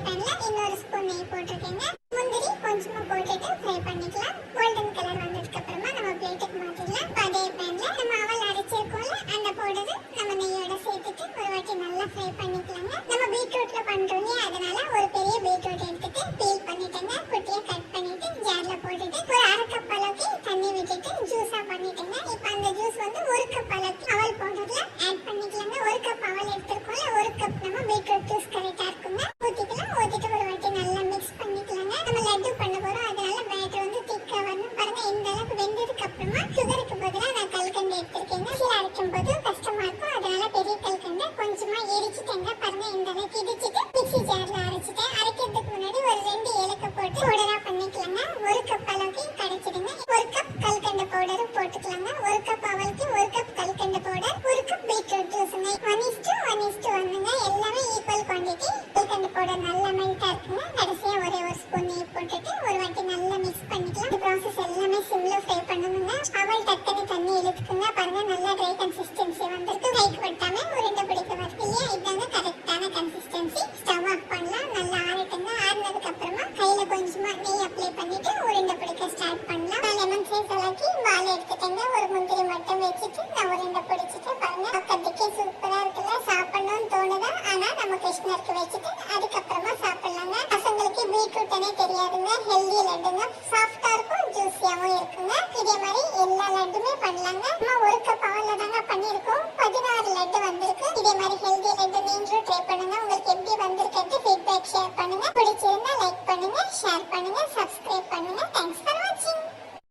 பேன்ல இன்னொரு ஸ்பூன் நெய் போட்டுக்கங்க. முந்திரி கொஞ்சமா போட்டுட்டு ஃப்ரை பண்ணிக்கலாம். கோல்டன் கலர் வந்ததுக்கு அப்புறமா நம்ம பிளேட்டுக்கு மாத்திடலாம். அதே பேன்ல நம்ம அவல் அரைச்சிருக்கோம்ல அந்த பவுடர் நம்ம நெய்யோட சேர்த்துட்டு ஒரு வாட்டி நல்லா ஃப்ரை பண்ணிக்கலாங்க. நம்ம பீட்ரூட்ல பண்றோம் அதனால ஒரு பெரிய பீட்ரூட் எடுத்துட்டு பீல் பண்ணிட்டேங்க. குட்டியா கட் பண்ணிட்டு ஜார்ல போட்டுட்டு ஒரு அரை கப் அளவுக்கு தண்ணி விட்டுட்டு ஜூஸா பண்ணிட்டேங்க. இப்போ அந்த ஜூஸ் வந்து ஒரு கப் அளவுக்கு அவல் பவுடர்ல ஆட் பண்ணிக்கலாங்க. ஒரு கப் அவல் எடுத்துருக்கோம்ல ஒரு கப் நம்ம பீட்ரூட் ஜூஸ் கரெக்டா இருக்குங்க. ஊத்திக்கலாம். ஊத்திட்டு ஒரு வாட்டி நல்லா மிக்ஸ் பண்ணிக்கலாங்க. நம்ம லட்டு பண்ண போறோம் அதனால பேட்டர் வந்து திக்கா வரணும். பாருங்க இந்த அளவுக்கு வெந்ததுக்கு அப்புறமா சுகருக்கு பதிலா நான் கல்கண்டு எடுத்திருக்கேங்க. சீல அரைக்கும் போது கஷ்டமா இருக்கும் அதனால பெரிய கல்கண்டு கொஞ்சமா இடிச்சிட்டேங்க. பாருங்க இந்த அளவுக்கு இடிச்சிட்டு மிக்ஸி ஜார்ல அரைச்சிட்டேன். அரைக்கிறதுக்கு முன்னாடி ஒரு 2 ஏலக்காய் போட்டு பவுடரா பண்ணிக்கலாங்க. ஒரு கப் அளவுக்கு கிடைச்சிடுங்க. ஒரு கப் கல்கண்டு பவுடரும் போட்டுக்கலாங்க. ஒரு கப் அவலுக்கு ஒரு கப் கல்கண்டு பவுடர், ஒரு கப் பீட்ரூட் ஜூஸ்ங்க. 1:1:1ங்க. எல்லாமே ஈக்குவல் குவாண்டிட்டி. கல்கண்டு பவுடர் நல்லா மெல்ட்டா இருக்குங்க. கடைசியா ஒரே ஒரு ஸ்பூன் நெய் போட்டுட்டு ஒரு வாட்டி நல்லா மிக்ஸ் பண்ணிக்கலாம். இந்த ப்ராசஸ் எல்லாமே சிம்ல ஃப்ரை பண்ணணுங்க. அவல் டக்குனு தண்ணி இழுத்துக்குங்க. பாருங்க நல்லா ட்ரை கன்சிஸ்டன்சி வந்திருக்கு. கைக்கு பட்டாம உருண்டை பிடிக்க வருது இல்லையா? இதாங்க கரெக்டான கன்சிஸ்டன்சி. ஸ்டவ் ஆஃப் பண்ணலாம். நல்லா ஆறட்டுங்க. ஆறினதுக்கு அப்புறமா கையில கொஞ்சமா நெய் அப்ளை பண்ணிட்டு உருண்டை பிடிக்க ஸ்டார்ட் பண்ணலாம். நான் லெமன் சைஸ் அளவுக்கு பால் எடுத்துட்டேங்க. ஒரு முந்திரி மட்டும் வச்சுட்டு நான் உருண்டை பிடிச்சிட்டு பாருங்க கத்திக்கே சூப்பரா இருக்குல்ல. சாப்பிடணும்னு தோணுதா? ஆனா நம்ம கிருஷ்ணருக்கு வச்சுட்டு அதுக்கப்புறமா சாப்பிடலாங்க. பசங்களுக்கு பீட்ரூட்னே தெரியாதுங்க. ஹெல்தி லட்டுங்க. சாஃப்டா இருக்கும், ஜூஸியாவும் இருக்குங்க. இதே மாதிரி எல்லா லட்டுமே பண்ணலாங்க. நம்ம ஒரு கப் அவல்ல தாங்க பண்ணிருக்கோம். 16 லட்டு வந்திருக்கு. இதே மாதிரி ஹெல்தி லட்டு நீங்களும் ட்ரை பண்ணுங்க. உங்களுக்கு எப்படி வந்திருக்கிறது ஃபீட்பேக் ஷேர் பண்ணுங்க.